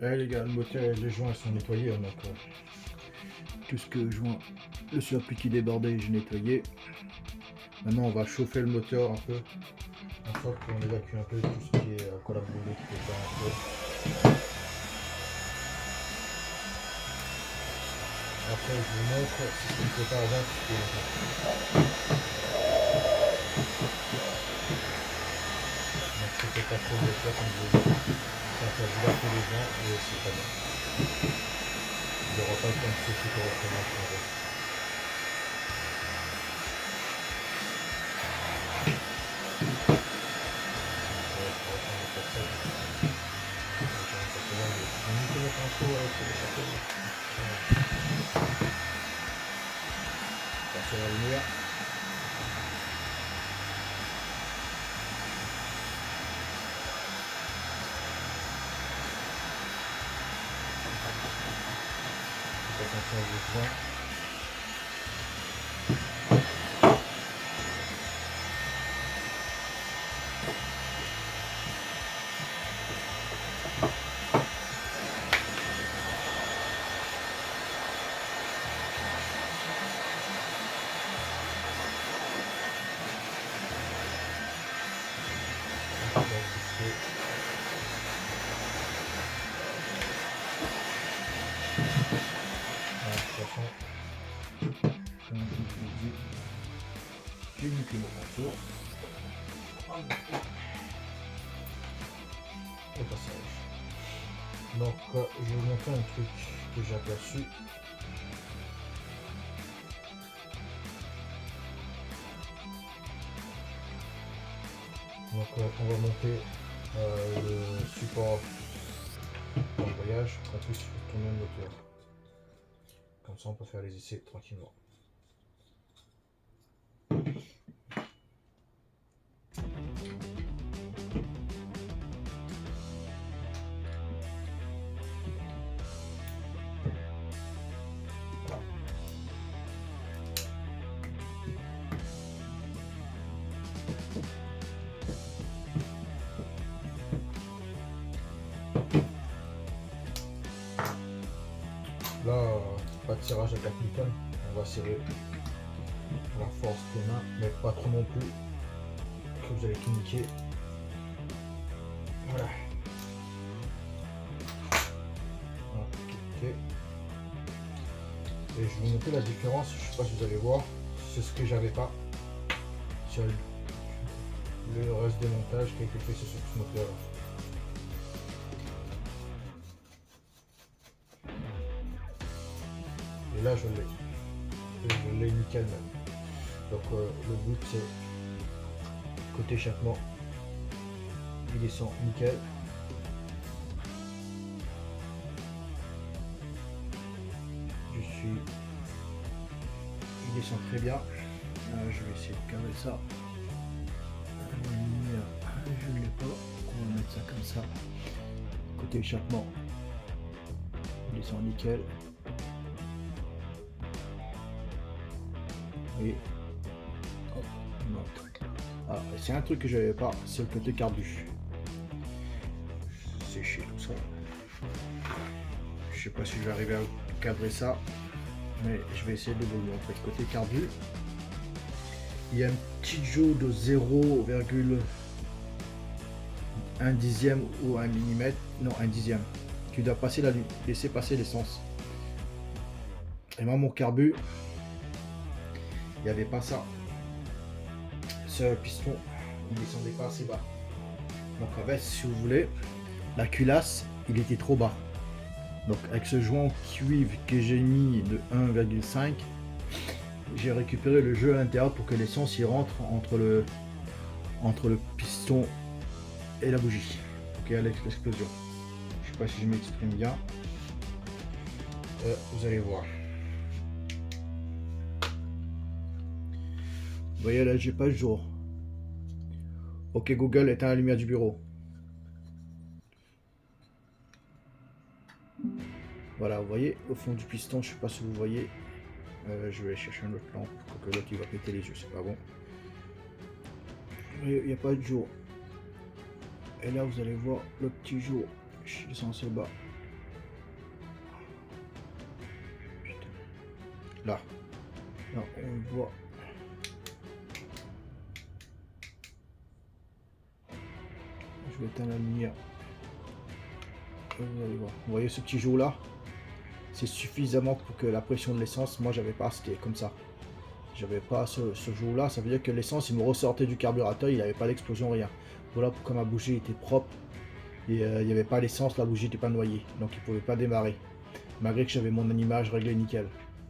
Ouais les gars, le moteur, les joints sont nettoyés, donc tout ce que joint, le surplus qui débordait, j'ai nettoyé. Maintenant on va chauffer le moteur un peu, en sorte qu'on évacue un peu tout ce qui est colle brûlée qui peut faire un peu. Après je vous montre si ce ne fait pas avant, si je peux. Donc je ne fais pas trop de moteur comme je l'ai dit. Ça fait vilater les joints et c'est pas bien. Il n'y aura pas le temps de sécher correctement pour eux. Passer la lumière. Faites attention aux joints. J'ai niqué mon morceau. Au passage. Donc je vais vous montrer un truc que j'ai aperçu. Donc on va monter le support d'embrayage pour qu'on puisse tourner le moteur. Comme ça on peut faire les essais tranquillement. Là, pas de tirage à 4 Newton, on va serrer la force des mains, mais pas trop non plus, que vous allez tout niquer. Voilà. Ok. Et je vais vous montrer la différence, je sais pas si vous allez voir, c'est ce que j'avais pas sur le reste des montages qui a été fait sur ce moteur là. Et là je l'ai nickel même. Donc le but c'est côté échappement, il descend nickel. Il descend très bien. Je vais essayer de cadrer ça. Je ne l'ai pas. On va mettre ça comme ça. Côté échappement, il descend nickel. Et hop, on monte. Ah, c'est un truc que j'avais pas, c'est le côté carbu. C'est chier tout ça. Je sais pas si je vais arriver à cadrer ça, mais je vais essayer de vous le montrer. Côté carbu, il y a une petite jaue de 0,1 dixième ou 1 millimètre, non 1 dixième, qui doit passer laisser passer l'essence. Et moi mon carbu, il n'y avait pas ça. Ce piston, il descendait pas assez bas. Donc en fait, si vous voulez, la culasse, il était trop bas. Donc avec ce joint cuivre que j'ai mis de 1,5, j'ai récupéré le jeu à l'intérieur pour que l'essence y rentre entre le piston et la bougie pour qu'il y ait l'explosion. Je sais pas si je m'exprime bien. Vous allez voir. Vous voyez là, j'ai pas le jour. Ok Google, éteins la lumière du bureau. Voilà, vous voyez au fond du piston, je sais pas si vous voyez. Je vais chercher une autre lampe pour que l'autre il va péter les yeux, c'est pas bon. Il n'y a pas de jour. Et là vous allez voir le petit jour. Je descends assez bas. Là. Non, on voit. Je vais éteindre la lumière. Vous allez voir. Vous voyez ce petit jour là? C'est suffisamment pour que la pression de l'essence, moi j'avais pas, c'était comme ça. J'avais pas ce jour là, ça veut dire que l'essence il me ressortait du carburateur, il n'avait pas d'explosion, rien. Voilà pourquoi ma bougie était propre et il n'y avait pas l'essence, la bougie n'était pas noyée, donc il ne pouvait pas démarrer. Malgré que j'avais mon animage réglé nickel.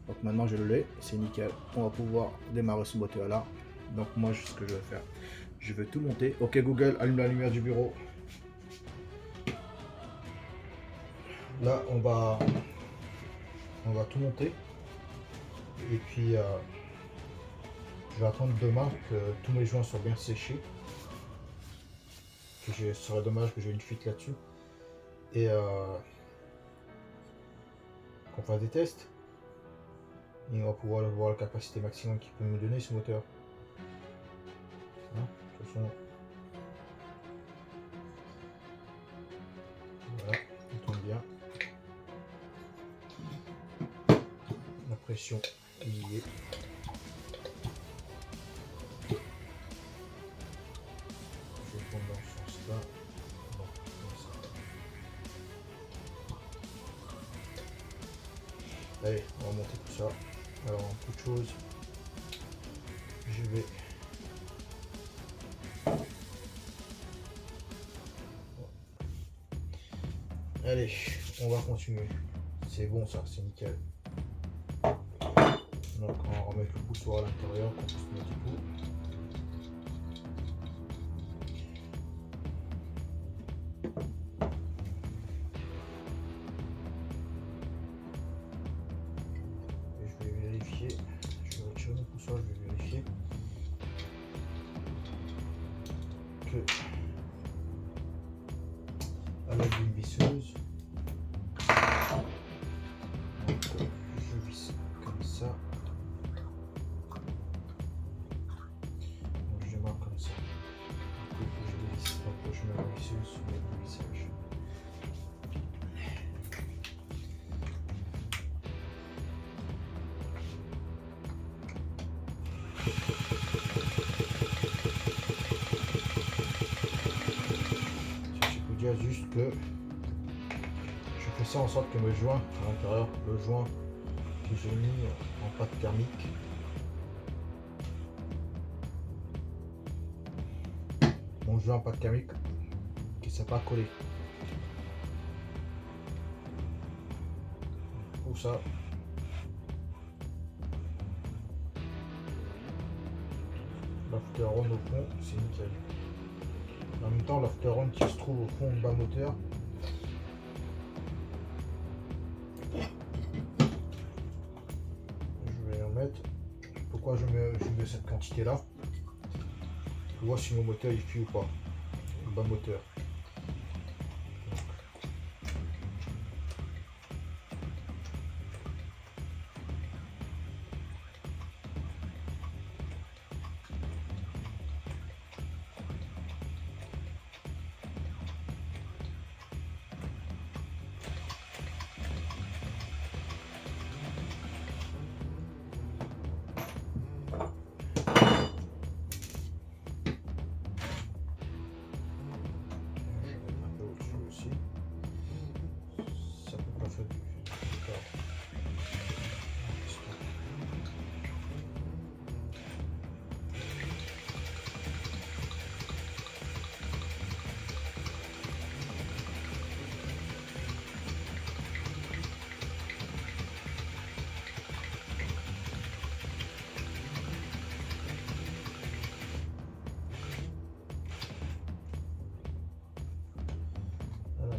Donc maintenant je l'ai, c'est nickel. On va pouvoir démarrer ce moteur là. Donc moi ce que je vais faire, je vais tout monter. Ok Google, allume la lumière du bureau. Là on va tout monter. Et puis je vais attendre demain que tous mes joints soient bien séchés. Ce serait dommage que j'ai une fuite là-dessus. Et qu'on fasse des tests. Et on va pouvoir voir la capacité maximum qu'il peut me donner ce moteur. Hein, de toute façon. Voilà, il tourne bien. La pression il y est. Je vais prendre dans ce sens-là. Bon, comme ça. Allez, on va monter tout ça. Alors, en toute chose, je vais. Allez, on va continuer. C'est bon ça, c'est nickel. Donc on va remettre le poussoir à l'intérieur pour se mettre du coup. Et je vais vérifier, je vais retirer mon poussoir, je vais vérifier que à l'aide d'une visseuse, donc, je visse comme ça. Donc, je démarre comme ça. Du coup, je visse, donc je mets la visseuse sur le vissage. Je peux dire juste que je fais ça en sorte que mes joints à l'intérieur, le joint que j'ai mis en pâte thermique, mon joint en pâte thermique qui ne s'est pas collé. Pour ça, l'afteron au fond, c'est nickel. En même temps, l'afteron qui se trouve au fond du bas moteur, je vais en mettre. Pourquoi je mets cette quantité là? Pour voir si mon moteur il fuit ou pas, le bas moteur.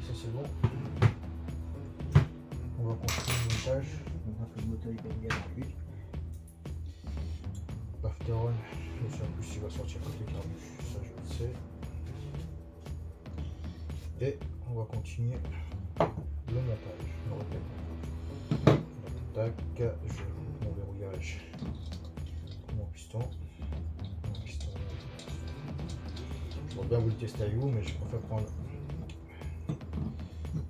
Ça c'est bon. On va continuer le montage. On voit que le moteur il est bien dans lui. L'afteron, je sais en plus s'il va sortir côté carbu, ça je le sais. Et on va continuer le montage. Je répète. Tac, je mon verrouillage. Mon piston. Je vais bien vous le tester avec vous, mais je préfère prendre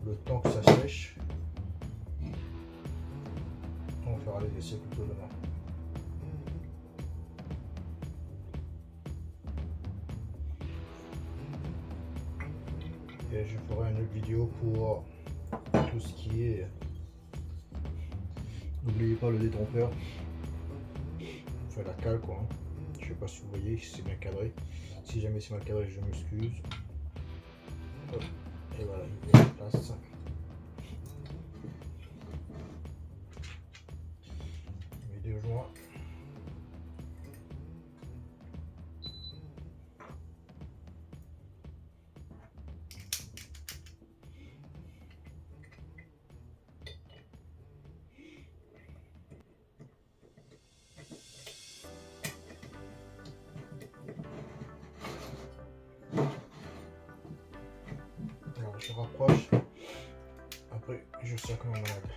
le temps que ça sèche. On va fera les essais plutôt demain. Et je ferai une autre vidéo pour tout ce qui est. N'oubliez pas le détrompeur. Enfin la cale quoi. Je sais pas si vous voyez, si c'est bien cadré. Si jamais c'est mal cadré, je m'excuse. Et voilà, il est en place. Les deux joints. Alors, je rapproche. Après, je sers comme un malade.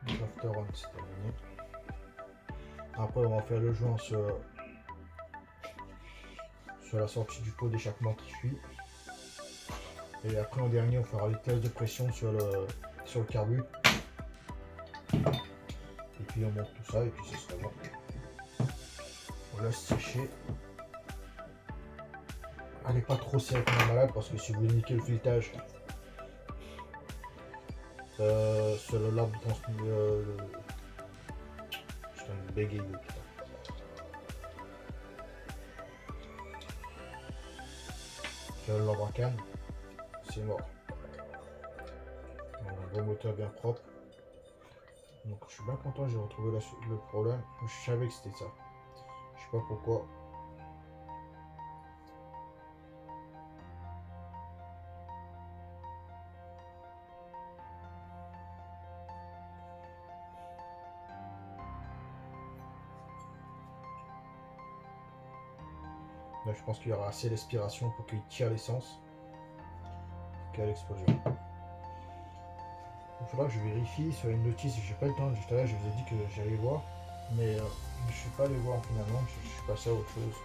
After on, c'est terminé. Après, on va faire le joint sur la sortie du pot d'échappement qui suit. Et après, en dernier, on fera les tests de pression sur le carbu. Et puis, on monte tout ça et puis ce sera bon. On laisse sécher. Allez pas trop serré comme un malade parce que si vous voulez niquer le filetage sur le lab je suis un bégayeux. Sur le lab en canne, c'est mort. Un bon moteur bien propre. Donc je suis bien content, j'ai retrouvé le problème. Je savais que c'était ça. Je sais pas pourquoi. Là, je pense qu'il y aura assez d'aspiration pour qu'il tire l'essence. Qu'il y a l'explosion. Il faudra que je vérifie sur une notice, j'ai pas le temps. Juste là, je vous ai dit que j'allais voir. Mais je suis pas allé voir finalement, je suis passé à autre chose.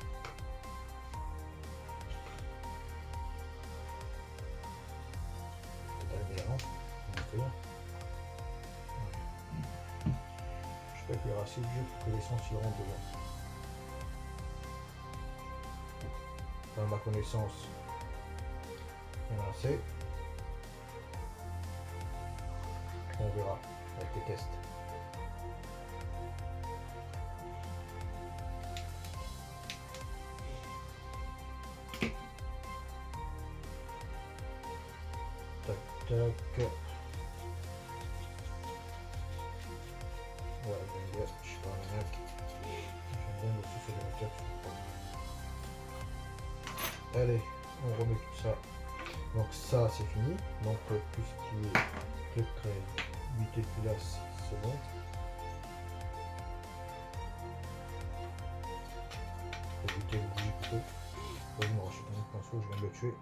J'espère qu'il y aura assez de jeu pour que l'essence y rentre dedans. Dans ma connaissance, il y en a assez. On verra avec les tests. Tac, tac. Ouais, je suis pas un mec. J'aime bien le souffle de moteur. Allez, on remet tout ça. Donc ça c'est fini. Donc tout ce qui est unité de pilasse, c'est bon. Éviter le bougie plutôt. Oh non, je suis pas un pinceau, je viens de le tuer.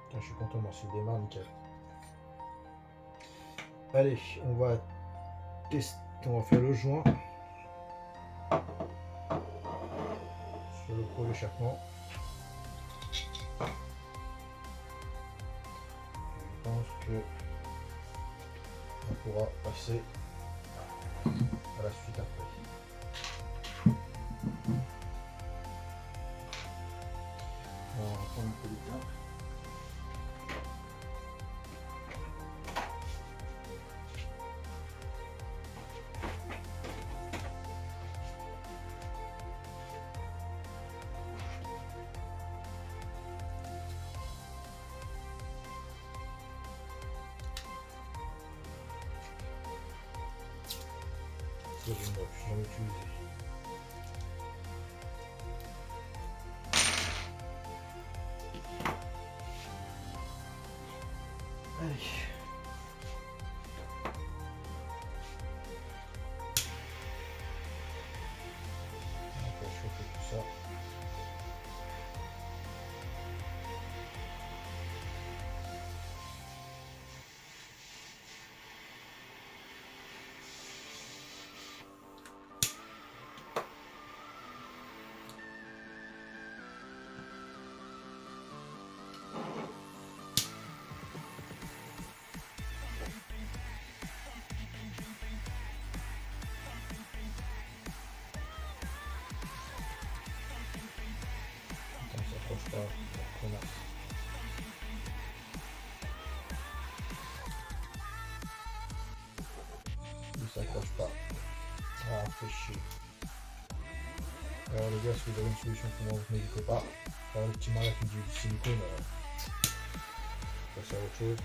Putain, je suis content, merci, il démarre nickel. Allez, on va tester, on va faire le joint sur le pot d'échappement. Je pense que on pourra passer à la suite après. On va prendre un peu de temps. Je n'ai jamais utilisé. Allez. On va chauffer tout ça. Ah, fait chier. Alors les gars, si vous avez une solution pour moi, vous n'hésitez pas. Alors le petit malin qui dit du silicone, passer à autre chose.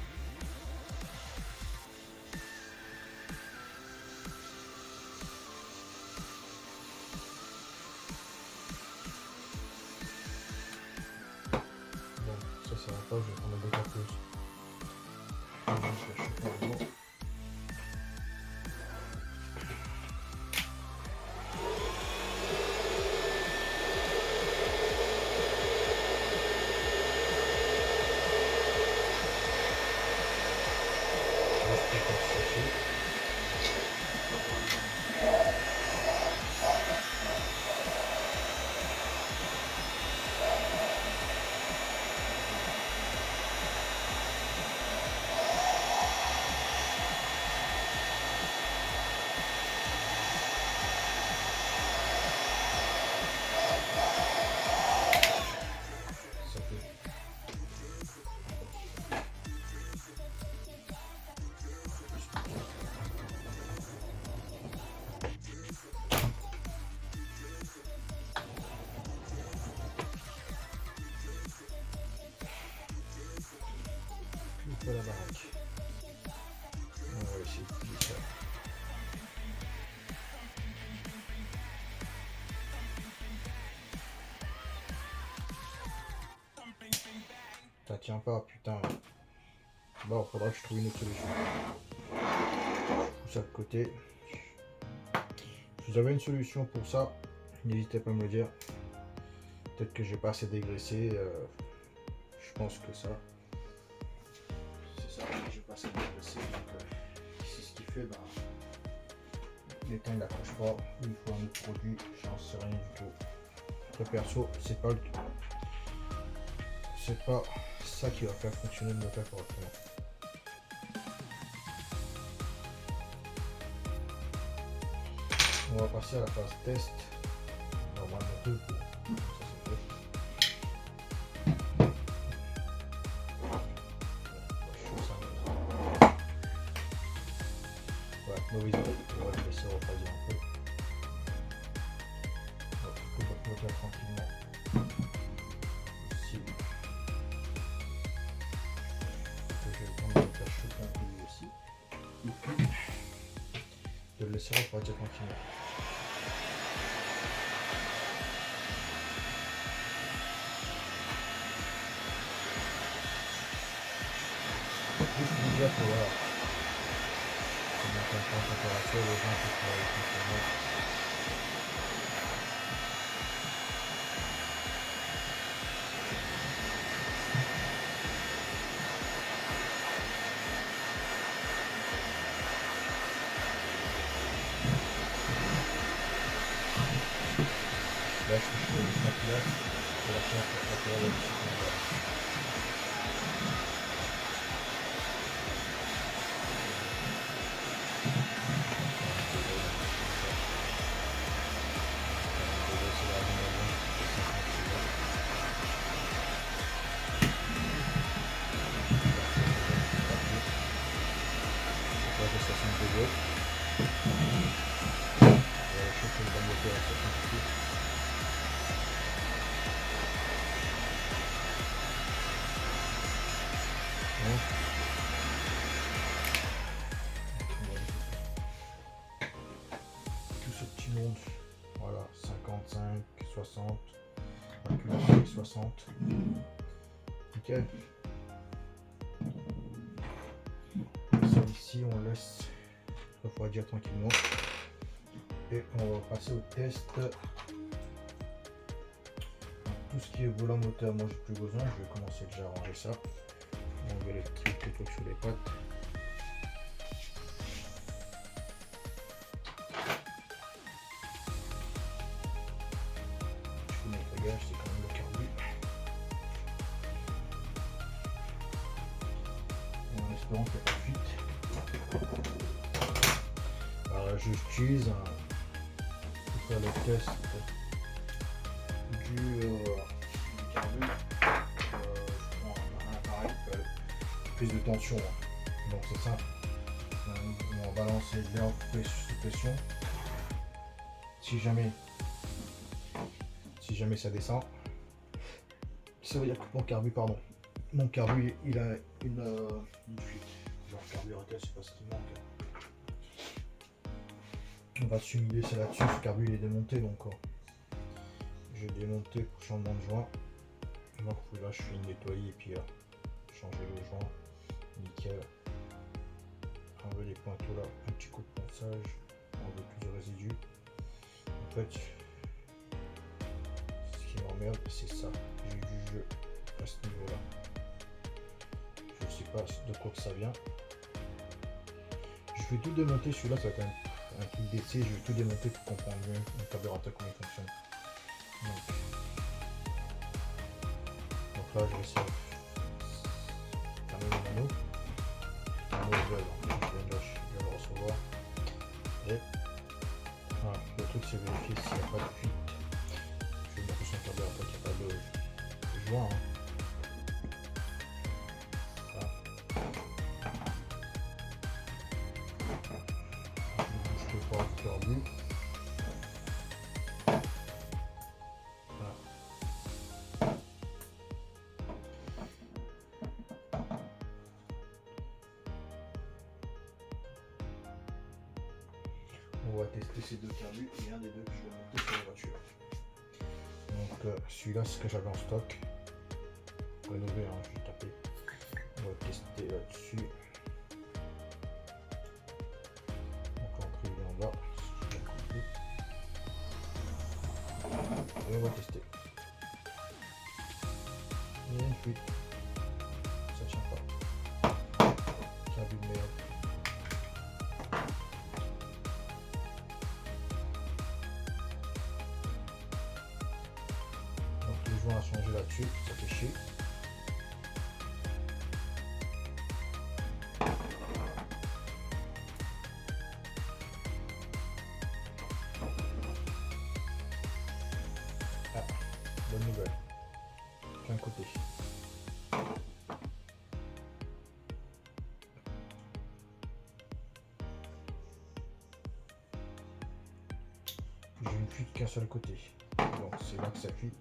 Bon, ça va pas, je vais prendre des cartouches. La baraque. On va essayer de plier ça. Ça tient pas, putain. Bon, faudra que je trouve une autre solution. Tout ça de côté. Si vous avez une solution pour ça, n'hésitez pas à me le dire. Peut-être que j'ai pas assez dégraissé. Je pense que ça. C'est ça, j'ai pas assez dégraissé. Donc, c'est ce qui fait, bah, l'étain il accroche pas. Il faut un autre produit, j'en sais rien du tout. Après perso, c'est pas ça qui va faire fonctionner le moteur correctement. On va passer à la phase test. Normalement deux coups. Ça c'est fait. Ouais, mauvaise idée. On va le laisser refroidir un peu. On va couper votre moteur tranquillement. Ici. Je vais prendre le moteur chauffer un peu lui aussi. Et puis, de le laisser refroidir tranquillement. Juste vous dire que voilà, c'est bien qu'on prend la température, les gens qui travaillent fonctionnent. Là, ce que je fais juste en place, c'est la chaîne pour préparer le petit combat. Tout ce petit monde, voilà, 55, 60, un peu 60. Ok. Ça ici, on laisse refroidir tranquillement. Et on va passer au test. Tout ce qui est volant moteur, moi j'ai plus besoin, je vais commencer déjà à ranger ça. On va les trucs sur les pattes. Je vais mettre le gage, c'est quand même le carbu. En espérant qu'il n'y a pas de fuite. Alors là, j'utilise pour faire le test du carbu. Je prends un appareil qui fait prise de tension. Donc c'est simple. On va balancer l'air sous pression. si jamais ça descend, ça veut dire que mon carbu il a une fuite. Genre carburateur, c'est pas ce qui manque. On va s'humilier ça là-dessus, ce carbu il est démonté donc je vais démonter pour changement de joint. Donc là je fais une nettoyer et puis changer le joint. Nickel. Enlever les pointeaux là, un petit coup de ponçage, enlever plus de résidus. En fait, ce qui m'emmerde c'est ça, j'ai du jeu à ce niveau là. Je sais pas de quoi que ça vient. Je vais tout démonter, celui-là ça va être un truc d'essai, je vais tout démonter pour comprendre mieux le carburateur comment il fonctionne. Donc là je vais essayer de fermer le mono. Je viens de le recevoir. Et voilà, le truc c'est vérifier s'il n'y a pas de fuite. Je vais mettre son carburateur qu'il n'y a pas de joint. Voilà. Je peux pas le carbu. On va tester ces deux carbus et un des deux que je vais monter sur la voiture. Donc celui-là c'est ce que j'avais en stock. Rénové, hein, je vais taper. On va tester là-dessus. Donc l'entrée il est en bas. Et on va tester. Il y a une fuite. Ça tient pas. Carbu de merde. À changer là-dessus, ça fait chier. Ah, bonne nouvelle. Qu'un côté. J'ai une fuite qu'un seul côté. Donc c'est là que ça fuit.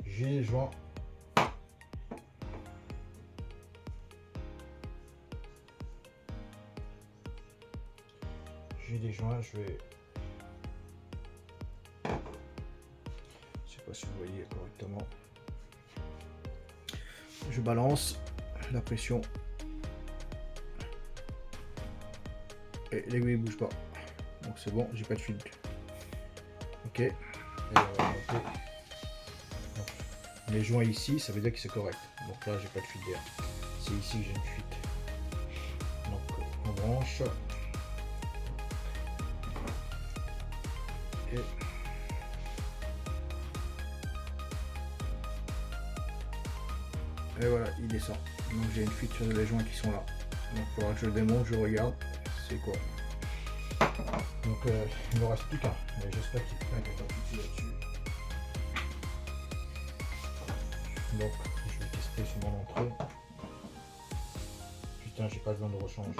J'ai les joints. J'ai des joints, je vais. Je sais pas si vous voyez correctement. Je balance la pression. Et l'aiguille bouge pas. Donc c'est bon, j'ai pas de fuite. Ok. Et les joints ici, ça veut dire que c'est correct. Donc là, j'ai pas de fuite d'air. C'est ici que j'ai une fuite. Donc on branche. Et voilà, il descend. Donc j'ai une fuite sur les joints qui sont là. Donc il faudra que je le démonte, je regarde. C'est quoi. Donc il me reste plus qu'un. J'espère qu'il n'y a pas de souci là-dessus. Donc je vais tester sur mon entrée. Putain, j'ai pas besoin de rechange.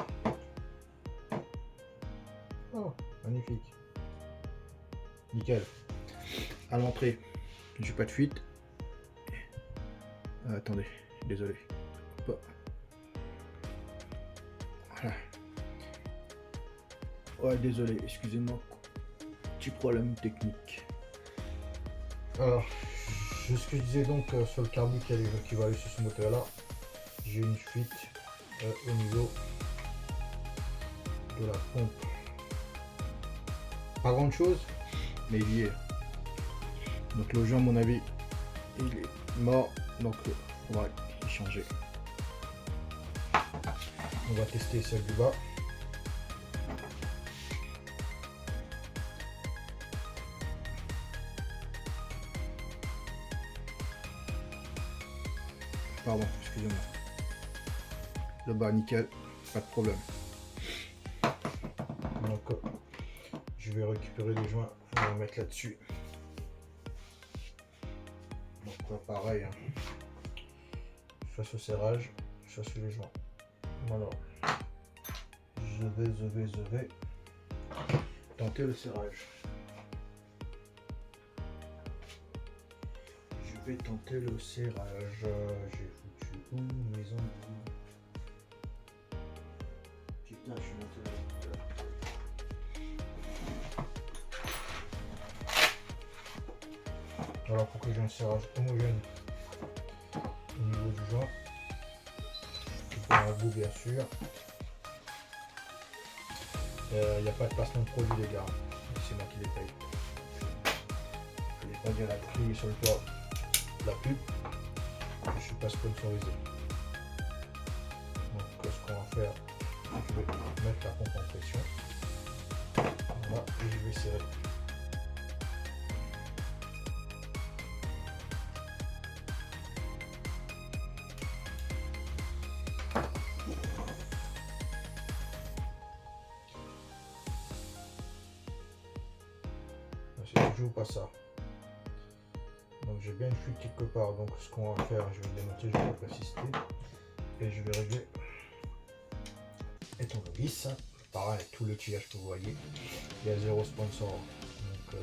Oh, magnifique. Nickel. À l'entrée, j'ai pas de fuite. Attendez, désolé. Hop. Voilà. Ouais, désolé, excusez-moi. Petit problème technique. Alors, ce que je disais donc sur le carbu qui va aller sur ce moteur là, j'ai une fuite au niveau de la pompe. Pas grand chose, mais il y est. Donc le joint, à mon avis, il est mort, donc on va y changer. On va tester celle du bas. Pardon, excusez-moi. Le bas, nickel, pas de problème. Donc, je vais récupérer les joints, on va les mettre là-dessus. Donc là, pareil, hein. Face au serrage, face les joints. Voilà. Je vais tenter le serrage. vais tenter le serrage. J'ai foutu une maison. Putain, je suis monté là. Alors pour que j'ai un serrage homogène au niveau du joint, il faut un bout bien sûr. Il n'y a pas de placement de produit les gars, c'est moi qui les paye. Je n'ai pas dire la prix sur le toit de la pub, je ne suis pas sponsorisé. Donc ce qu'on va faire, je vais mettre la pompe en pression. Voilà, et je vais serrer. C'est toujours pas ça. Donc j'ai bien une fuite quelque part. Donc ce qu'on va faire, je vais le démonter, je vais persister et je vais régler les tournevis. Pareil, avec tout le tirage que vous voyez. Il y a 0 sponsor. Donc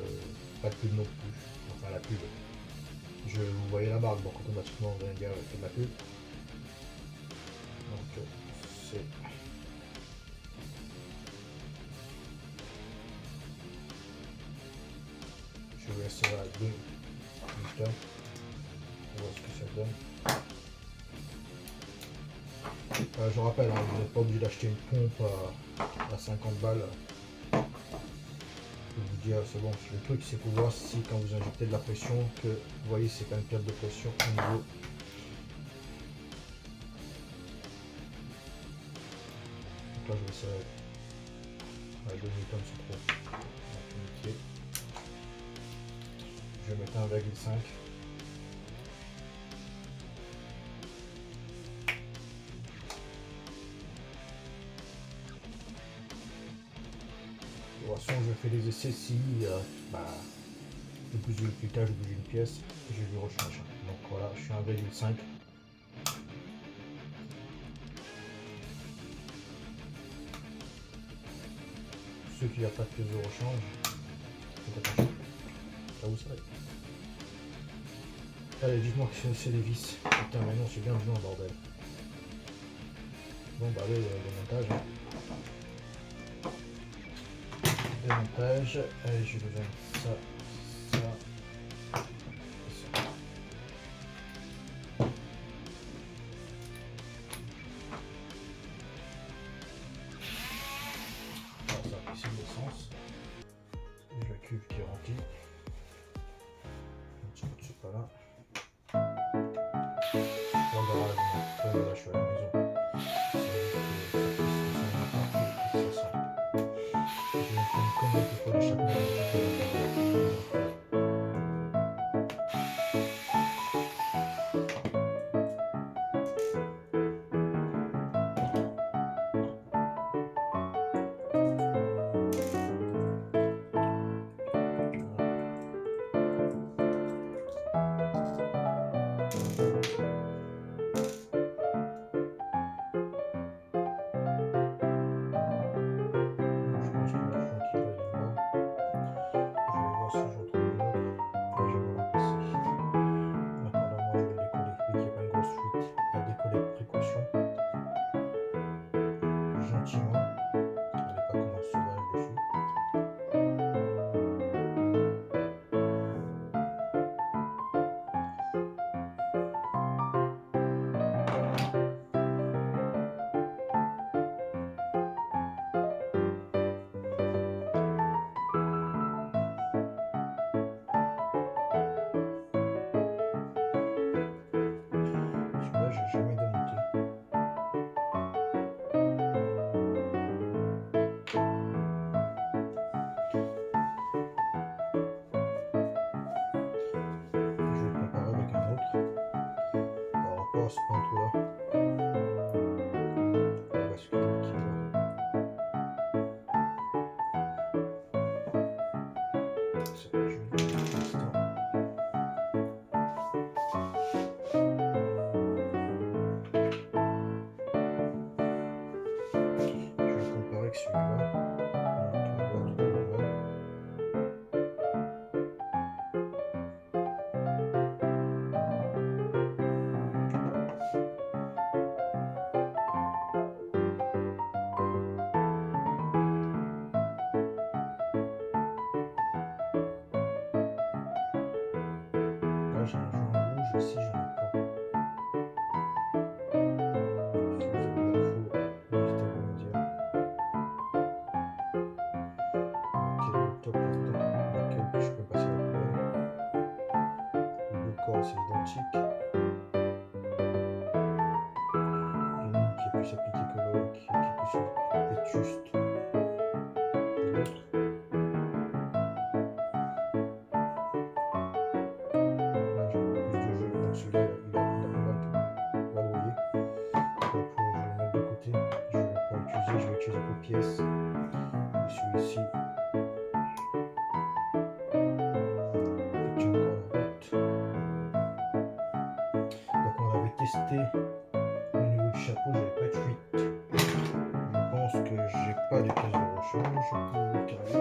pas de pub non plus. Enfin la pub. Vous voyez la marque, donc automatiquement vous allez dire fait de la pub. Donc c'est. Je vais essayer à 2 minutes. On voit ce que ça donne. Je rappelle, hein, vous n'êtes pas obligé d'acheter une pompe à 50 balles. Je peux vous dire, c'est bon. Le truc, c'est pour voir si quand vous injectez de la pression, que vous voyez, c'est quand même perte de pression au niveau. Donc là, je vais essayer. 2 newtons, c'est trop. Je vais mettre 1,5. De toute façon, je fais des essais si le plus de cutage au bout d'une pièce, je lui rechange. Donc voilà, je suis 1,5. Ceux qui n'ont pas de pièce de rechange, faites attention. Ça vous savez. Allez, dites-moi que c'est les vis. Putain, mais non, c'est bien besoin, bordel. Bon, bah allez, démontage. Démontage. Allez, j'ai besoin de ça, ça et ça. Alors, ça, ici l'essence. J'ai la cuve qui est remplie. Un petit peu de pas là. Bon, garage, là, je suis à la maison. Comme quelquefois de chaque mois. J'ai jamais démonté. Je vais comparer avec un autre par rapport à ce point-là. On va se cliquer là. Je vais faire un instant. Je vais comparer avec celui-là. Ici, j'en ai pas. Si vous avez l'info, n'hésitez pas à me dire. Quel est le top là-dedans? Lequel que je peux passer à la poubelle? Le corps, c'est identique. Il y en a une qui est plus appliquée que l'autre, qui est plus vétuste. L'autre. Là, j'ai plus de jeux, donc celui-là, il a vadrouillé. Donc, je vais le mettre de côté. Je ne vais pas l'utiliser, je vais utiliser d'autres pièces. Et celui-ci, il tient encore la route. Donc, on avait testé au niveau du chapeau, j'avais pas de fuite. Je pense que j'ai pas de pièces de rechange pour le carré.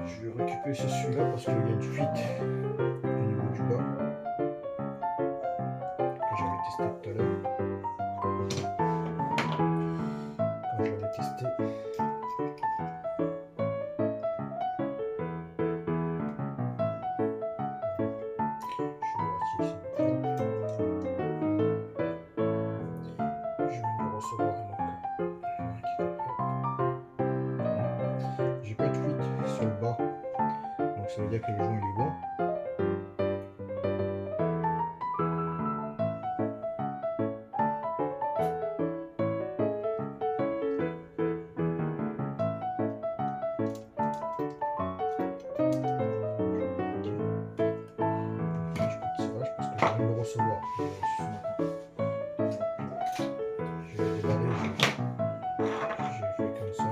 Je vais récupérer celui-là parce qu'il y a une fuite au niveau du bas que j'avais testé tout à l'heure. Quand je l'avais testé, je vais voir si c'est bon. Je viens de le recevoir, donc ne vous inquiétez pas. J'ai pas de fuite sur le bas, donc ça veut dire que le joint il est bon. Recevoir. Je vais démarrer, j'ai fait comme ça.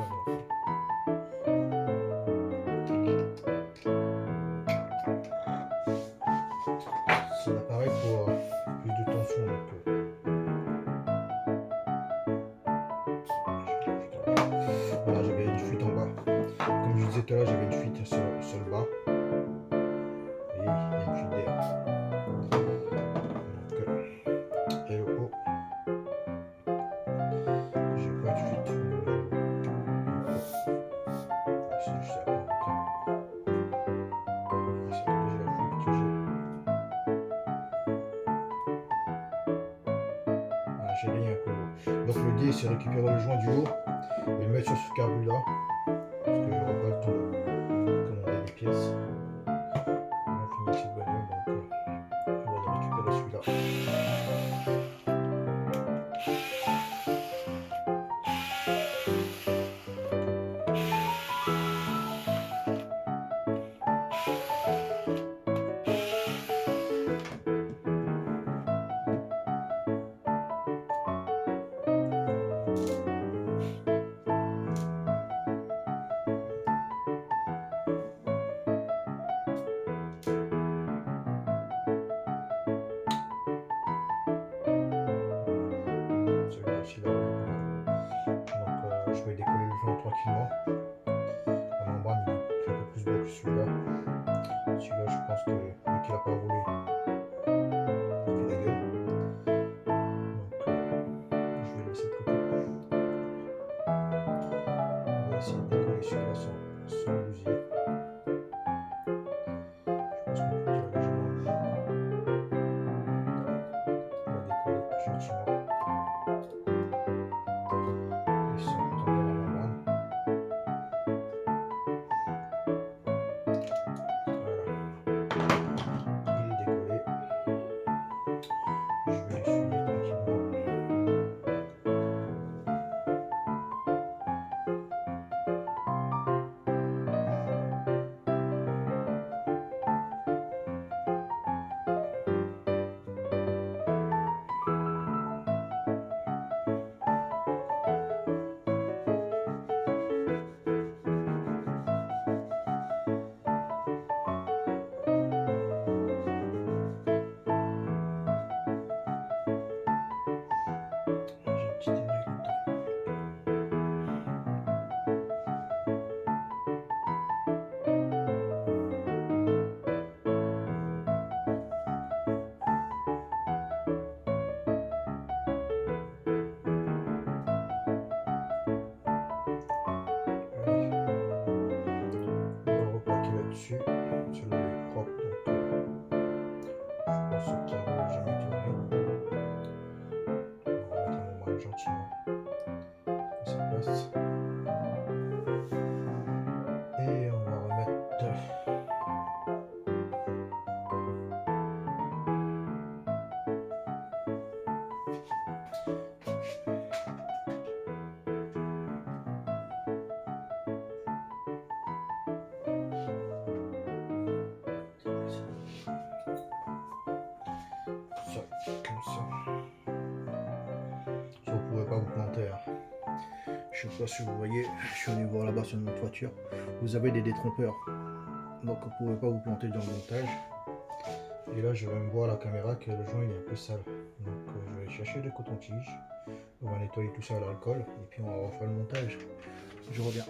C'est l'appareil pour plus de tension. Voilà, j'avais une fuite en bas. Comme je disais tout à l'heure, j'avais une fuite sur le bas. Et il y a une fuite d'air. Et le haut, j'ai pas de fuite. C'est juste ça. C'est déjà la fuite que j'ai. Voilà, j'ai rien que. Donc le dé, c'est récupérer le joint du haut et le mettre sur ce carbu là. Parce que j'aurai pas le temps de commander des pièces. On a fini cette bagnole, donc on va aller récupérer celui-là. Donc je vais décoller le joint tranquillement. La membrane il est un peu plus beau que celui-là. Celui-là je pense que vu qu'il n'a pas roulé, il fait la gueule. Donc je vais le laisser de côté. On va essayer de décoller celui-là sans bousiller. Je pense qu'on peut tirer légèrement. On va décoller gentiment. sais pas si vous voyez, je suis allé voir là-bas sur notre voiture. Vous avez des détrompeurs. Donc vous ne pouvez pas vous planter dans le montage. Et là je vais me voir à la caméra que le joint il est un peu sale. Donc je vais chercher des cotons-tiges. On va nettoyer tout ça à l'alcool et puis on va refaire le montage. Je reviens.